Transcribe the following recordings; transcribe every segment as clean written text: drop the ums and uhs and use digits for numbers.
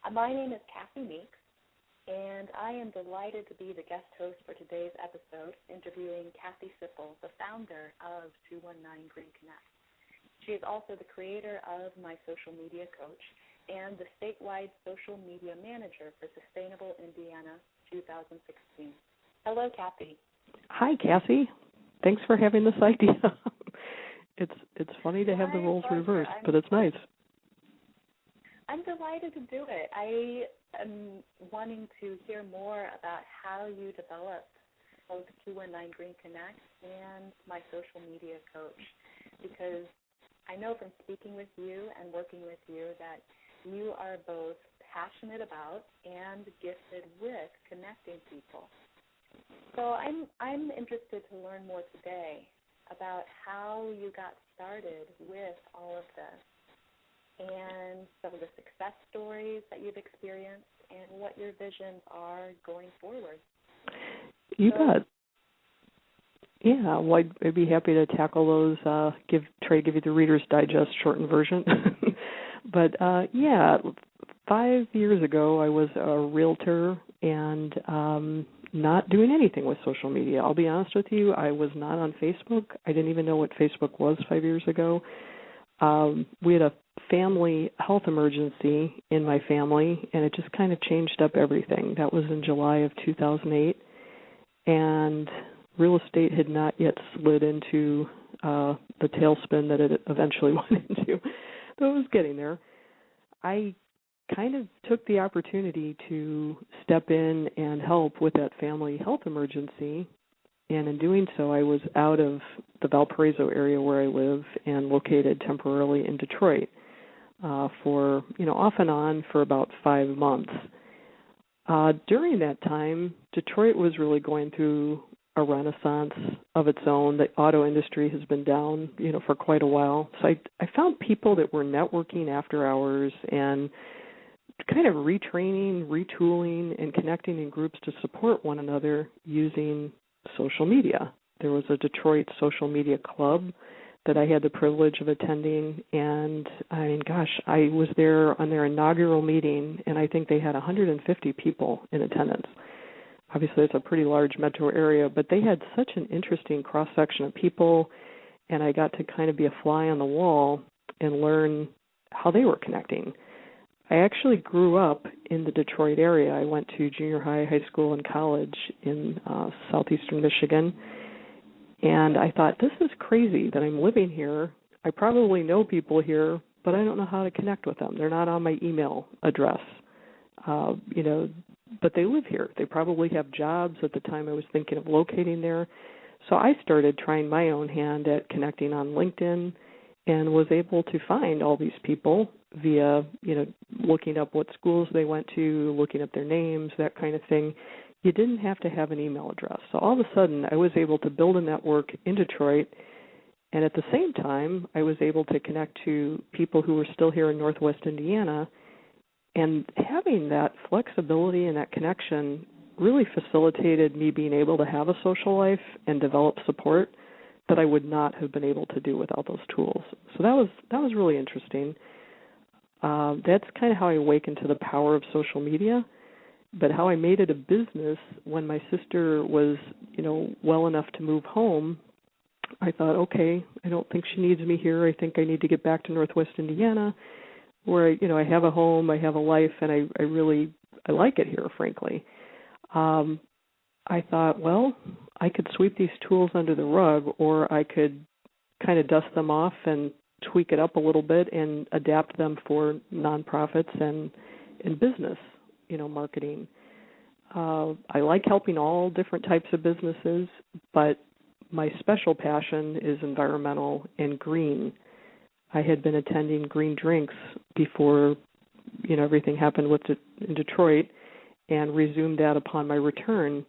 My name is Kathy Meeks, and I am delighted to be the guest host for today's episode, interviewing Kathy Sipple, the founder of 219 Green Connect. She is also the creator of My Social Media Coach and the statewide social media manager for Sustainable Indiana 2016. Hello, Kathy. Hi, Cassie. Thanks for having this idea. It's funny to have the roles reversed, but it's nice. I'm delighted to do it. I am wanting to hear more about how you developed both 219 Green Connect and My Social Media Coach, because I know from speaking with you and working with you that you are both passionate about and gifted with connecting people. So I'm interested to learn more today about how you got started with all of this and some of the success stories that you've experienced and what your visions are going forward. You bet. Yeah, well, I'd be happy to tackle those, try to give you the Reader's Digest shortened version. But, 5 years ago I was a realtor and not doing anything with social media. I'll be honest with you, I was not on Facebook. I didn't even know what Facebook was 5 years ago. We had a family health emergency in my family, and it just kind of changed up everything. That was in July of 2008, and real estate had not yet slid into the tailspin that it eventually went into. But it was getting there. I kind of took the opportunity to step in and help with that family health emergency, and in doing so, I was out of the Valparaiso area where I live and located temporarily in Detroit for, off and on for about 5 months. During that time, Detroit was really going through a renaissance of its own. The auto industry has been down, for quite a while. So I found people that were networking after hours and kind of retraining, retooling, and connecting in groups to support one another using social media. There was a Detroit social media club that I had the privilege of attending, and I was there on their inaugural meeting, and I think they had 150 people in attendance. Obviously, it's a pretty large metro area, but they had such an interesting cross-section of people, and I got to kind of be a fly on the wall and learn how they were connecting. I actually grew up in the Detroit area. I went to junior high, high school, and college in southeastern Michigan, and I thought, this is crazy that I'm living here. I probably know people here, but I don't know how to connect with them. They're not on my email address, but they live here. They probably have jobs. At the time I was thinking of locating there. So I started trying my own hand at connecting on LinkedIn and was able to find all these people via, looking up what schools they went to, looking up their names, that kind of thing. You didn't have to have an email address. So all of a sudden I was able to build a network in Detroit, and at the same time I was able to connect to people who were still here in Northwest Indiana. And having that flexibility and that connection really facilitated me being able to have a social life and develop support that I would not have been able to do without those tools. So that was really interesting. That's kind of how I awakened to the power of social media. But how I made it a business, when my sister was, well enough to move home, I thought, okay, I don't think she needs me here. I think I need to get back to Northwest Indiana, where, I have a home, I have a life, and I like it here, frankly. I thought, well, I could sweep these tools under the rug, or I could kind of dust them off and tweak it up a little bit and adapt them for nonprofits and business, marketing. I like helping all different types of businesses, but my special passion is environmental and green. I had been attending Green Drinks before, everything happened in Detroit, and resumed that upon my return.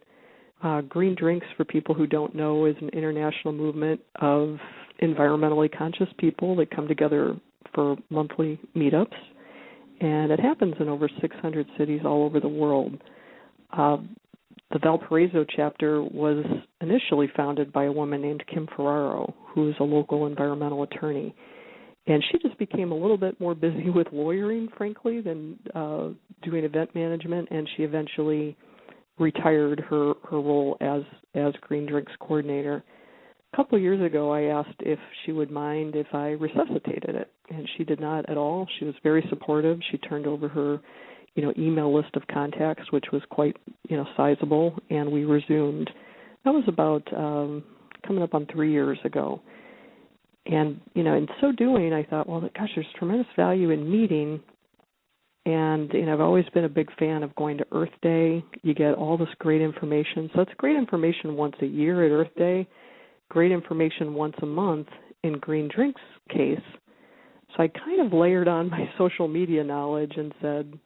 Green Drinks, for people who don't know, is an international movement of environmentally conscious people that come together for monthly meetups, and it happens in over 600 cities all over the world. The Valparaiso chapter was initially founded by a woman named Kim Ferraro, who is a local environmental attorney. And she just became a little bit more busy with lawyering, frankly, than doing event management, and she eventually retired her role as Green Drinks coordinator. A couple of years ago, I asked if she would mind if I resuscitated it, and she did not at all. She was very supportive. She turned over her, email list of contacts, which was quite, sizable, and we resumed. That was about coming up on 3 years ago. And, in so doing, I thought, well, gosh, there's tremendous value in meeting. And, I've always been a big fan of going to Earth Day. You get all this great information. So it's great information once a year at Earth Day, great information once a month in Green Drinks case. So I kind of layered on my social media knowledge and said,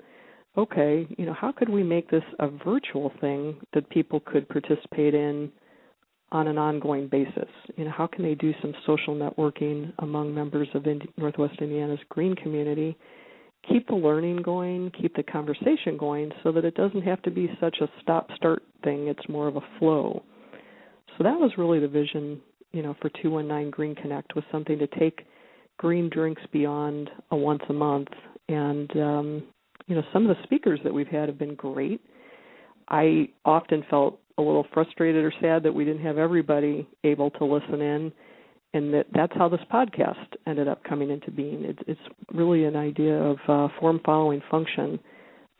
okay, how could we make this a virtual thing that people could participate in on an ongoing basis? How can they do some social networking among members of Northwest Indiana's green community, keep the learning going, keep the conversation going so that it doesn't have to be such a stop-start thing. It's more of a flow. So that was really the vision, for 219 Green Connect, was something to take green drinks beyond a once a month. And, some of the speakers that we've had have been great. I often felt a little frustrated or sad that we didn't have everybody able to listen in, and that's how this podcast ended up coming into being. It's really an idea of form following function.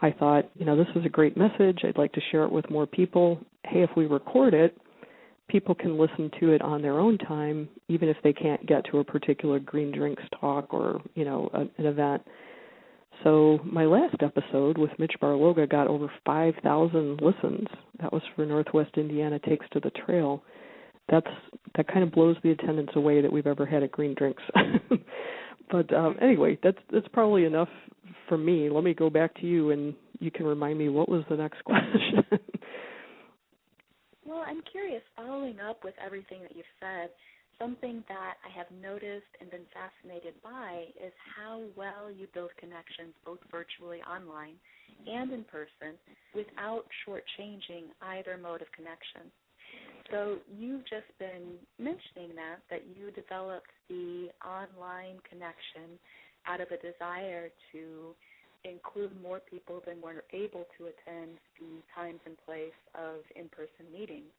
I thought, this is a great message. I'd like to share it with more people. Hey, if we record it, people can listen to it on their own time, even if they can't get to a particular Green Drinks talk or, an event. So my last episode with Mitch Barloga got over 5,000 listens. That was for Northwest Indiana Takes to the Trail. That kind of blows the attendance away that we've ever had at Green Drinks. But anyway, that's probably enough for me. Let me go back to you, and you can remind me, what was the next question? Well, I'm curious, following up with everything that you've said, something that I have noticed and been fascinated by is how well you build connections both virtually online and in person without shortchanging either mode of connection. So you've just been mentioning that you developed the online connection out of a desire to include more people than were able to attend the times and place of in-person meetings.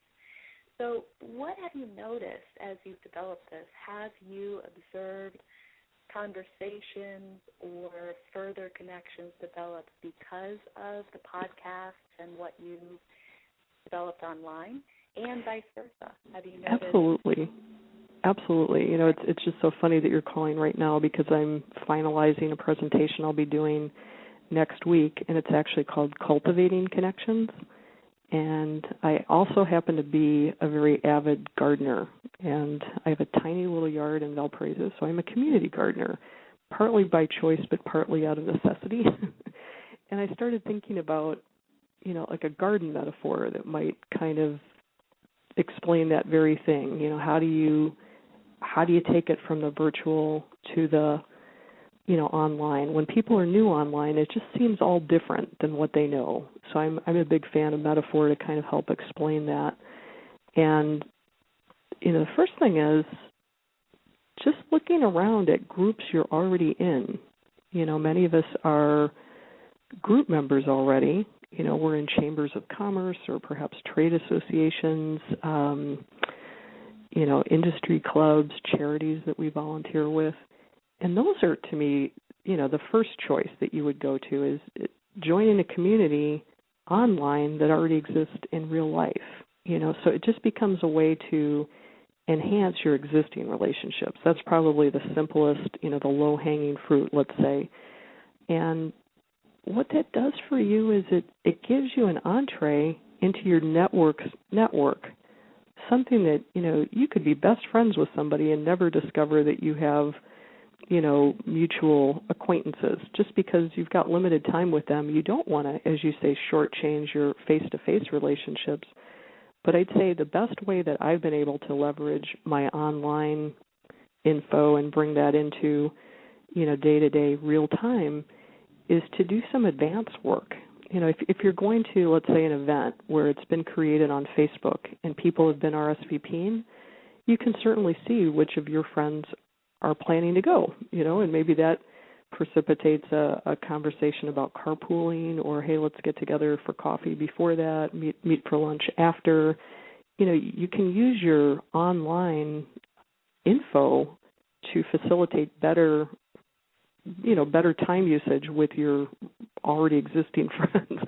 So what have you noticed as you've developed this? Have you observed conversations or further connections developed because of the podcast and what you've developed online, and vice versa? Have you noticed? Absolutely. It's just so funny that you're calling right now because I'm finalizing a presentation I'll be doing next week, and it's actually called Cultivating Connections. And I also happen to be a very avid gardener, and I have a tiny little yard in Valparaiso, so I'm a community gardener, partly by choice but partly out of necessity. And I started thinking about, like a garden metaphor that might kind of explain that very thing. How do you take it from the virtual to the online? When people are new online, it just seems all different than what they know. So I'm a big fan of metaphor to kind of help explain that. And, the first thing is just looking around at groups you're already in. Many of us are group members already. We're in chambers of commerce or perhaps trade associations, industry clubs, charities that we volunteer with. And those are, to me, the first choice that you would go to is joining a community online that already exists in real life. So it just becomes a way to enhance your existing relationships. That's probably the simplest, the low-hanging fruit, let's say. And what that does for you is it gives you an entree into your network, something that, you could be best friends with somebody and never discover that you have mutual acquaintances. Just because you've got limited time with them, you don't want to, as you say, shortchange your face-to-face relationships. But I'd say the best way that I've been able to leverage my online info and bring that into, day-to-day real time is to do some advanced work. If you're going to, let's say, an event where it's been created on Facebook and people have been RSVPing, you can certainly see which of your friends are planning to go, and maybe that precipitates a conversation about carpooling, or, hey, let's get together for coffee before that, meet for lunch after. You can use your online info to facilitate better time usage with your already existing friends.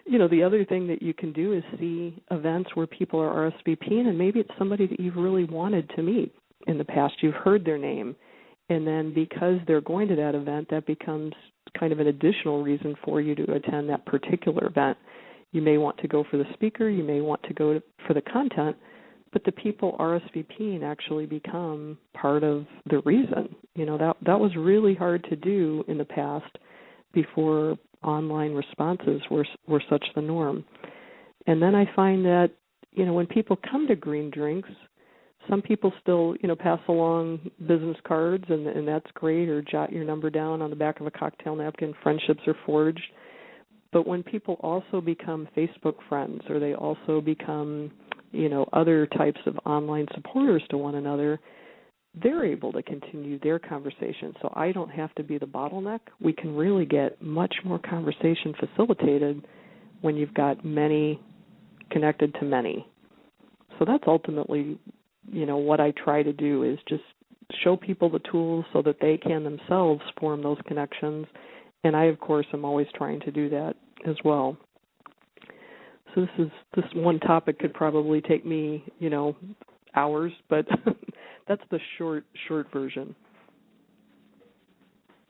The other thing that you can do is see events where people are RSVPing, and maybe it's somebody that you've really wanted to meet in the past. You've heard their name, and then because they're going to that event, that becomes kind of an additional reason for you to attend that particular event. You may want to go for the speaker, you may want to go for the content, but the people RSVPing actually become part of the reason. That was really hard to do in the past before online responses were such the norm. And then I find that, when people come to Green Drinks, some people still, pass along business cards, and that's great, or jot your number down on the back of a cocktail napkin. Friendships are forged. But when people also become Facebook friends, or they also become, other types of online supporters to one another, they're able to continue their conversation. So I don't have to be the bottleneck. We can really get much more conversation facilitated when you've got many connected to many. So that's ultimately, what I try to do is just show people the tools so that they can themselves form those connections. And I, of course, am always trying to do that as well. So this one topic could probably take me, hours, but that's the short version.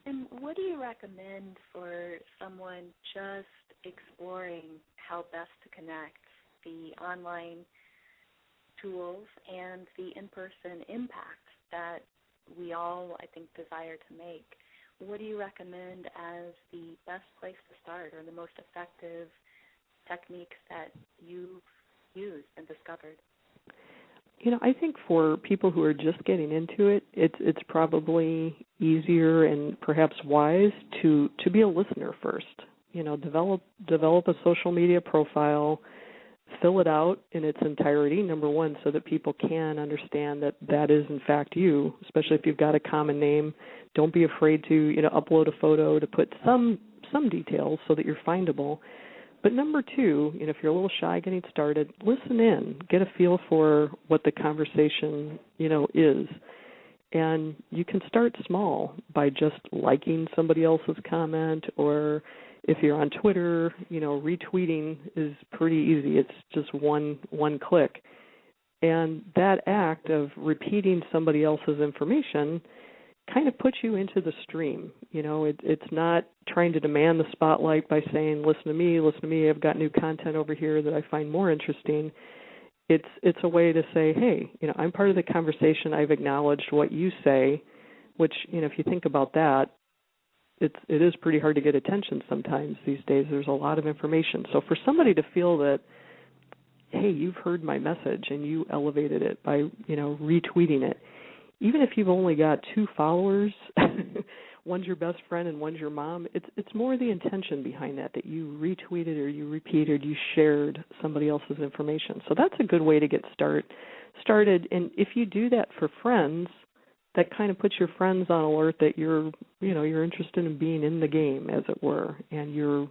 And what do you recommend for someone just exploring how best to connect the online tools and the in-person impact that we all, I think, desire to make? What do you recommend as the best place to start, or the most effective techniques that you've used and discovered? I think for people who are just getting into it, it's probably easier and perhaps wise to be a listener first. Develop a social media profile, fill it out in its entirety, number one, so that people can understand that is in fact you, especially if you've got a common name. Don't be afraid to upload a photo, to put some details so that you're findable. But number two, if you're a little shy getting started, listen in, get a feel for what the conversation, is. And you can start small by just liking somebody else's comment, or if you're on Twitter, retweeting is pretty easy. It's just one click. And that act of repeating somebody else's information kind of puts you into the stream. It's not trying to demand the spotlight by saying, listen to me, I've got new content over here that I find more interesting. It's a way to say, hey, I'm part of the conversation. I've acknowledged what you say, which, if you think about that, it is pretty hard to get attention sometimes these days. There's a lot of information. So for somebody to feel that, hey, you've heard my message and you elevated it by, retweeting it, even if you've only got 2 followers, one's your best friend and one's your mom, it's more the intention behind that you retweeted or you repeated, you shared somebody else's information. So that's a good way to get started. And if you do that for friends, that kind of puts your friends on alert that you're interested in being in the game, as it were, and you're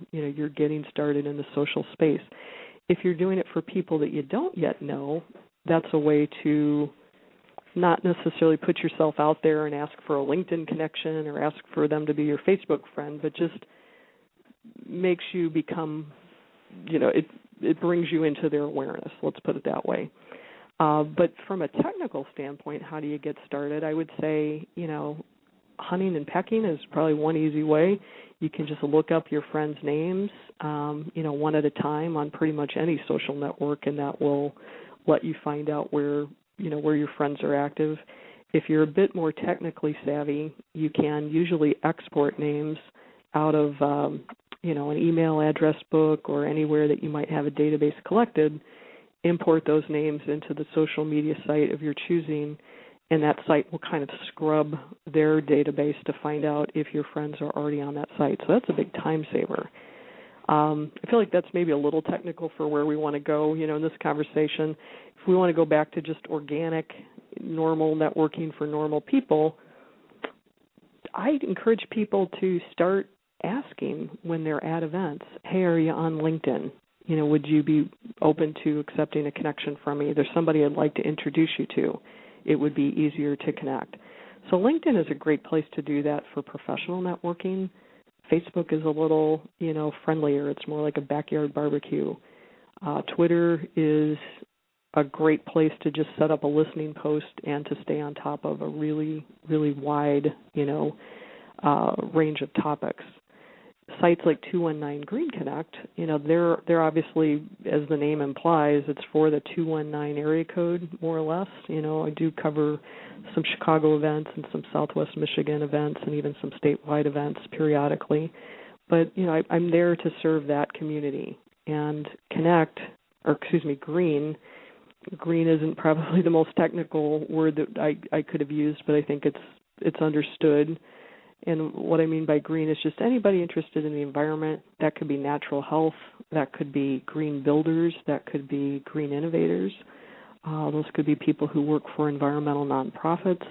getting started in the social space. If you're doing it for people that you don't yet know, that's a way to not necessarily put yourself out there and ask for a LinkedIn connection or ask for them to be your Facebook friend, but just makes you become, it brings you into their awareness, let's put it that way. But from a technical standpoint, how do you get started? I would say, hunting and pecking is probably one easy way. You can just look up your friends' names, one at a time on pretty much any social network, and that will let you find out where your friends are active. If you're a bit more technically savvy, you can usually export names out of, an email address book or anywhere that you might have a database collected, import those names into the social media site of your choosing, and that site will kind of scrub their database to find out if your friends are already on that site. So that's a big time saver. I feel like that's maybe a little technical for where we want to go, in this conversation. If we want to go back to just organic, normal networking for normal people, I encourage people to start asking when they're at events, hey, are you on LinkedIn? Would you be open to accepting a connection from me? There's somebody I'd like to introduce you to. It would be easier to connect. So LinkedIn is a great place to do that for professional networking. Facebook is a little, friendlier. It's more like a backyard barbecue. Twitter is a great place to just set up a listening post and to stay on top of a really, really wide, range of topics. Sites like 219 Green Connect, they're obviously, as the name implies, it's for the 219 area code, more or less. I do cover some Chicago events and some Southwest Michigan events and even some statewide events periodically. But, I'm there to serve that community. And Green isn't probably the most technical word that I could have used, but I think it's understood. And what I mean by green is just anybody interested in the environment. That could be natural health. That could be green builders. That could be green innovators. Those could be people who work for environmental nonprofits,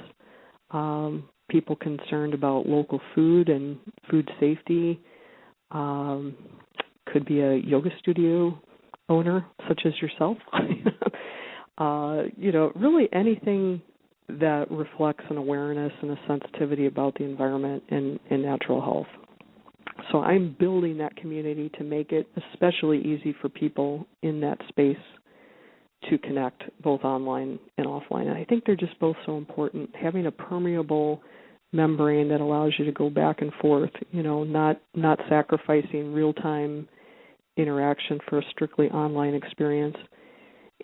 people concerned about local food and food safety. Could be a yoga studio owner, such as yourself. Really anything that reflects an awareness and a sensitivity about the environment and natural health. So I'm building that community to make it especially easy for people in that space to connect both online and offline. And I think they're just both so important. Having a permeable membrane that allows you to go back and forth, not sacrificing real-time interaction for a strictly online experience,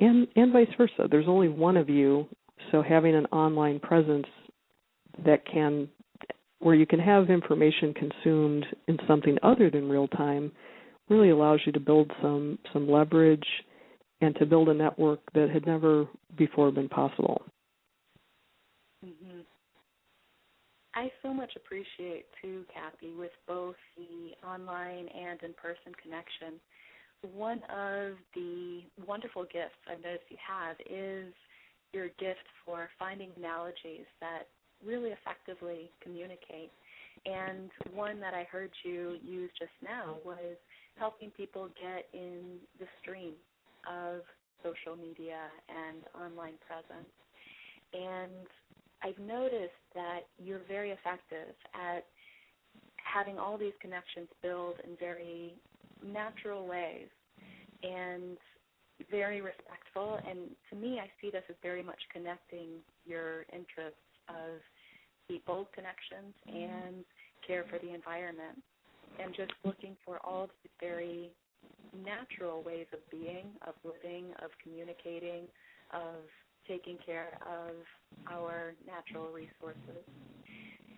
and vice versa. There's only one of you. So having an online presence where you can have information consumed in something other than real time really allows you to build some leverage and to build a network that had never before been possible. Mm-hmm. I so much appreciate, too, Kathy, with both the online and in-person connection. One of the wonderful gifts I've noticed you have is your gift for finding analogies that really effectively communicate. And one that I heard you use just now was helping people get in the stream of social media and online presence. And I've noticed that you're very effective at having all these connections build in very natural ways and very respectful, and to me, I see this as very much connecting your interests of people connections and care for the environment, and just looking for all these very natural ways of being, of living, of communicating, of taking care of our natural resources.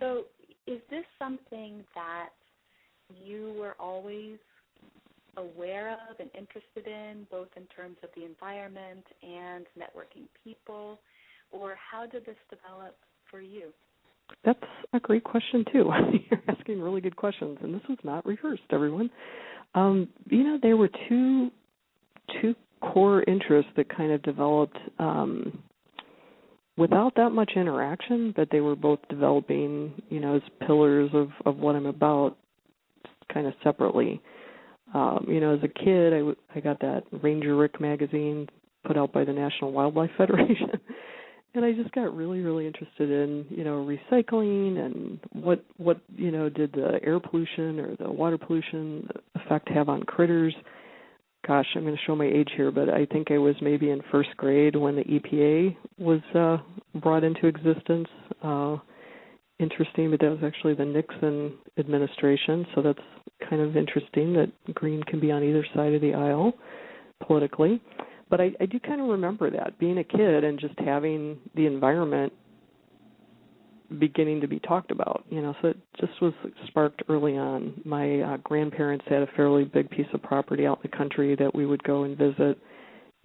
So is this something that you were always aware of and interested in, both in terms of the environment and networking people, or how did this develop for you? That's a great question, too. You're asking really good questions, and this was not rehearsed, everyone. There were two core interests that kind of developed without that much interaction, but they were both developing, as pillars of what I'm about, kind of separately. As a kid, I got that Ranger Rick magazine put out by the National Wildlife Federation, and I just got really, really interested in, recycling and what did the air pollution or the water pollution effect have on critters. Gosh, I'm going to show my age here, but I think I was maybe in first grade when the EPA was brought into existence. Interesting, but that was actually the Nixon administration, so that's kind of interesting that green can be on either side of the aisle politically. But I do kind of remember that, being a kid and just having the environment beginning to be talked about, so it just was sparked early on. My grandparents had a fairly big piece of property out in the country that we would go and visit,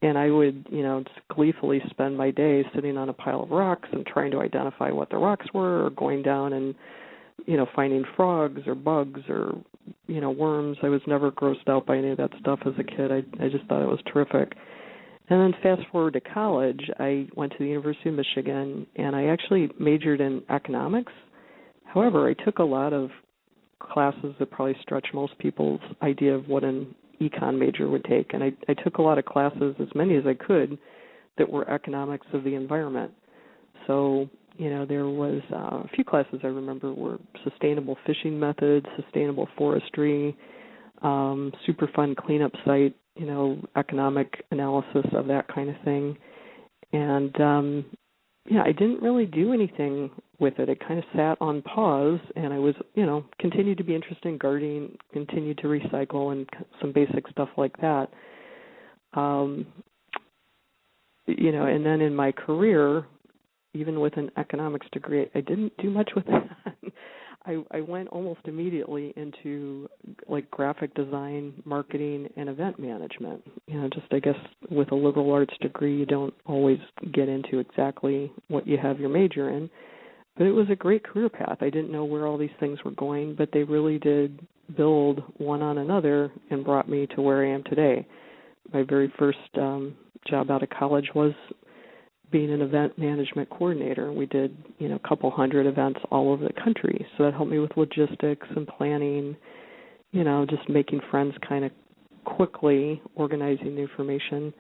and I would, just gleefully spend my day sitting on a pile of rocks and trying to identify what the rocks were, or going down and, finding frogs or bugs or, worms. I was never grossed out by any of that stuff as a kid. I just thought it was terrific. And then fast forward to college, I went to the University of Michigan, and I actually majored in economics. However, I took a lot of classes that probably stretch most people's idea of what an econ major would take. And I took a lot of classes, as many as I could, that were economics of the environment. So, there was a few classes I remember were sustainable fishing methods, sustainable forestry, Superfund cleanup site, economic analysis of that kind of thing. And, I didn't really do anything with it. It kind of sat on pause, and I was, continued to be interested in gardening, continued to recycle and some basic stuff like that. And then in my career, even with an economics degree, I didn't do much with that. I went almost immediately into graphic design, marketing, and event management. I guess with a liberal arts degree, you don't always get into exactly what you have your major in. But it was a great career path. I didn't know where all these things were going, but they really did build one on another and brought me to where I am today. My very first job out of college was being an event management coordinator. We did, a couple hundred events all over the country. So that helped me with logistics and planning, just making friends kind of quickly, organizing the information.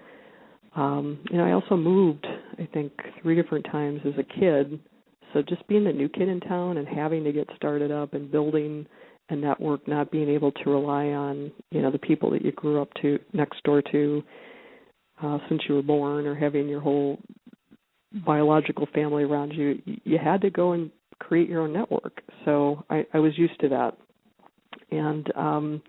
I also moved, I think, 3 different times as a kid. So just being the new kid in town and having to get started up and building a network, not being able to rely on, the people that you grew up to next door to since you were born, or having your whole biological family around you, you had to go and create your own network. So I was used to that. And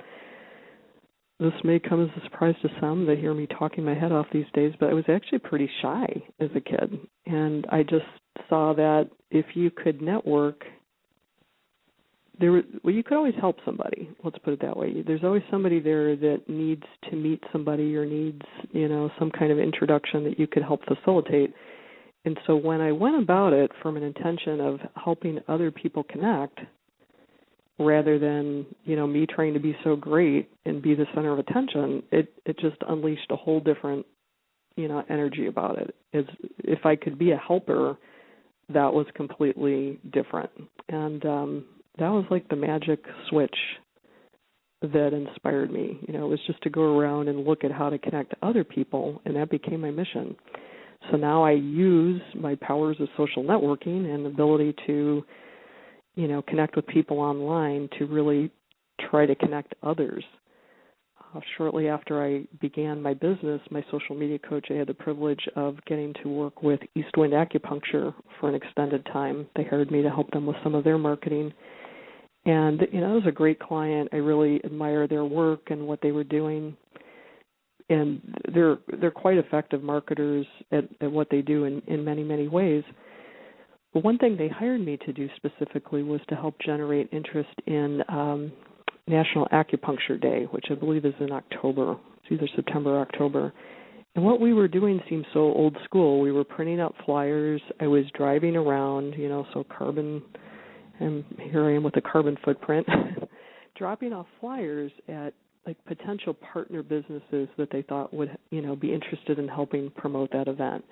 this may come as a surprise to some that hear me talking my head off these days, but I was actually pretty shy as a kid. And I just saw that if you could network, you could always help somebody. Let's put it that way. There's always somebody there that needs to meet somebody or needs, some kind of introduction that you could help facilitate. And so when I went about it from an intention of helping other people connect, rather than, me trying to be so great and be the center of attention, it just unleashed a whole different, energy about it. If I could be a helper, that was completely different. And that was like the magic switch that inspired me. It was just to go around and look at how to connect to other people, and that became my mission. So now I use my powers of social networking and ability to, connect with people online to really try to connect others. Shortly after I began my business, my social media coach, I had the privilege of getting to work with Eastwind Acupuncture for an extended time. They hired me to help them with some of their marketing. And, it was a great client. I really admire their work and what they were doing. And they're quite effective marketers at what they do in many, many ways. But one thing they hired me to do specifically was to help generate interest in National Acupuncture Day, which I believe is in October. It's either September or October. And what we were doing seemed so old school. We were printing out flyers. I was driving around, so carbon, and here I am with a carbon footprint, dropping off flyers at potential partner businesses that they thought would, be interested in helping promote that event.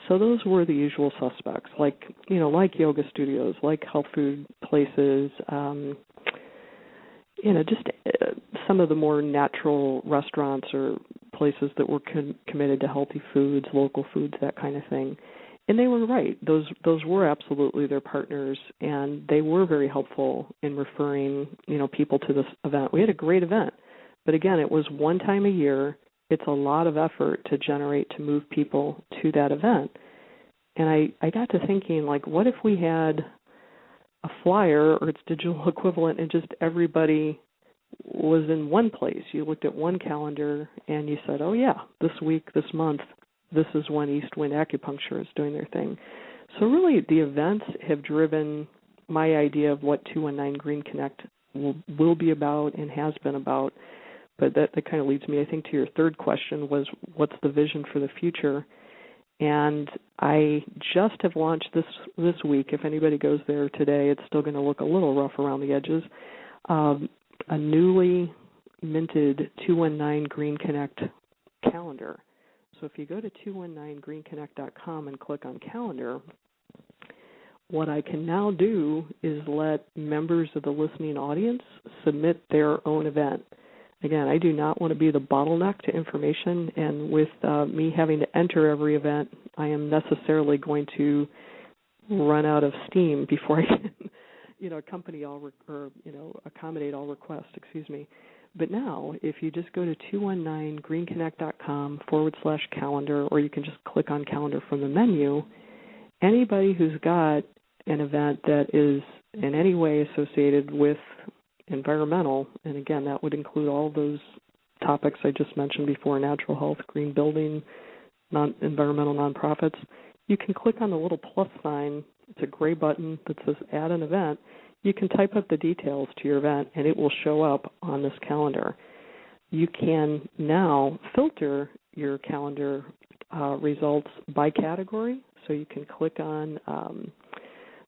So those were the usual suspects, like yoga studios, like health food places, just some of the more natural restaurants or places that were committed to healthy foods, local foods, that kind of thing. And they were right. Those were absolutely their partners, and they were very helpful in referring, people to this event. We had a great event. But again, it was one time a year. It's a lot of effort to move people to that event. And I got to thinking, what if we had a flyer or its digital equivalent and just everybody was in one place? You looked at one calendar and you said, oh, yeah, this week, this month, this is when Eastwind Acupuncture is doing their thing. So really the events have driven my idea of what 219 Green Connect will be about and has been about. But that kind of leads me, I think, to your third question was, what's the vision for the future? And I just have launched this week. If anybody goes there today, it's still going to look a little rough around the edges. A newly minted 219 Green Connect calendar. So if you go to 219greenconnect.com and click on calendar, what I can now do is let members of the listening audience submit their own event. Again, I do not want to be the bottleneck to information, and with me having to enter every event, I am necessarily going to run out of steam before I can, accompany all accommodate all requests. But now, if you just go to 219greenconnect.com/calendar, or you can just click on calendar from the menu, anybody who's got an event that is in any way associated with environmental, and again, that would include all those topics I just mentioned before: natural health, green building, environmental nonprofits, you can click on the little plus sign. It's a gray button that says add an event. You can type up the details to your event, and it will show up on this calendar. You can now filter your calendar results by category, so you can click on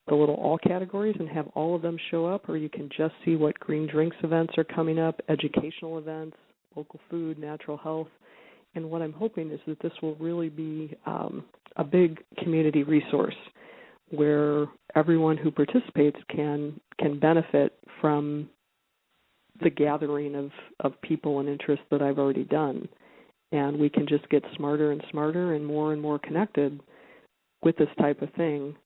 the little all categories and have all of them show up, or you can just see what green drinks events are coming up, educational events, local food, natural health. And what I'm hoping is that this will really be a big community resource where everyone who participates can benefit from the gathering of people and interests that I've already done. And we can just get smarter and smarter and more connected with this type of thing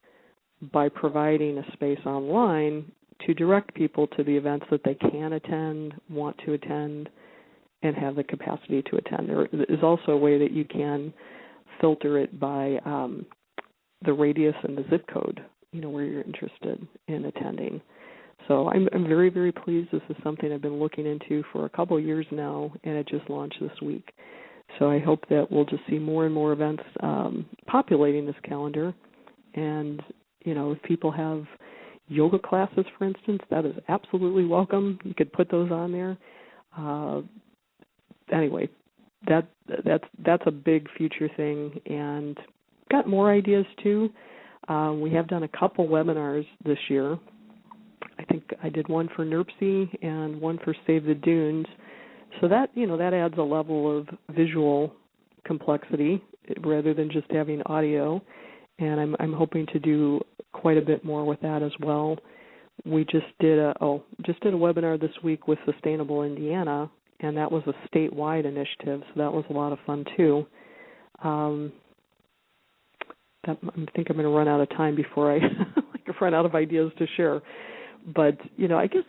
by providing a space online to direct people to the events that they can attend, want to attend, and have the capacity to attend. There is also a way that you can filter it by the radius and the zip code, where you're interested in attending. So I'm very, very pleased. This is something I've been looking into for a couple of years now, and it just launched this week. So I hope that we'll just see more and more events populating this calendar. And, if people have yoga classes, for instance, that is absolutely welcome. You could put those on there. Anyway, that's a big future thing, and got more ideas too. We have done a couple webinars this year. I think I did one for NERPC and one for Save the Dunes. So that that adds a level of visual complexity rather than just having audio. And I'm hoping to do quite a bit more with that as well. We just did a webinar this week with Sustainable Indiana, and that was a statewide initiative, so that was a lot of fun too. I think I'm going to run out of time before I run out of ideas to share. But, I guess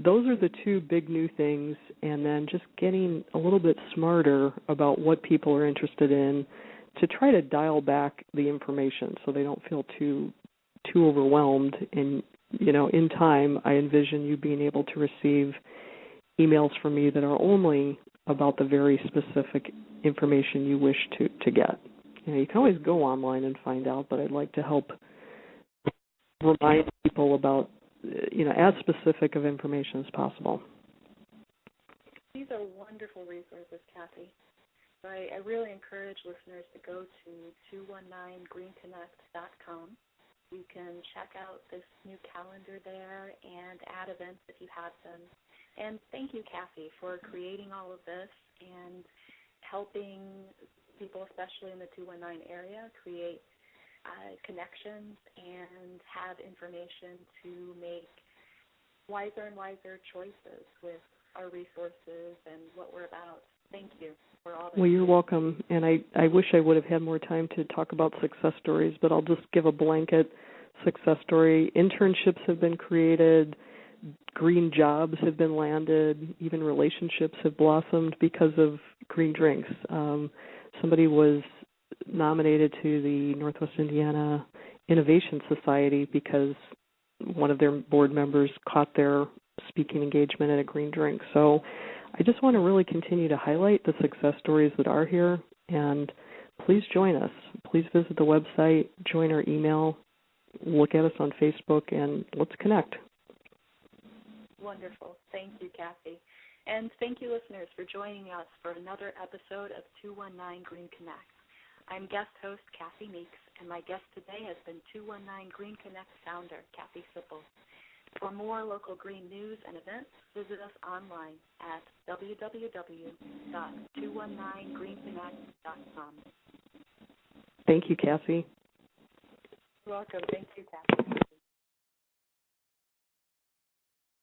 those are the two big new things, and then just getting a little bit smarter about what people are interested in to try to dial back the information so they don't feel too overwhelmed. And, in time, I envision you being able to receive emails from me that are only about the very specific information you wish to get. You can always go online and find out, but I'd like to help remind people about, as specific of information as possible. These are wonderful resources, Kathy. So I really encourage listeners to go to 219greenconnect.com. You can check out this new calendar there and add events if you have them. And thank you, Kathy, for creating all of this and helping people, especially in the 219 area, create connections and have information to make wiser and wiser choices with our resources and what we're about. Thank you for all that. Well, you're welcome. And I wish I would have had more time to talk about success stories, but I'll just give a blanket success story. Internships have been created. Green jobs have been landed. Even relationships have blossomed because of green drinks. Somebody was nominated to the Northwest Indiana Innovation Society because one of their board members caught their speaking engagement at a green drink. So I just want to really continue to highlight the success stories that are here, and please join us. Please visit the website, join our email, look at us on Facebook, and let's connect. Wonderful. Thank you, Kathy. And thank you, listeners, for joining us for another episode of 219 Green Connect. I'm guest host Kathy Meeks, and my guest today has been 219 Green Connect founder Kathy Sipple. For more local green news and events, visit us online at www.219greenconnect.com. Thank you, Kathy. You're welcome. Thank you, Kathy.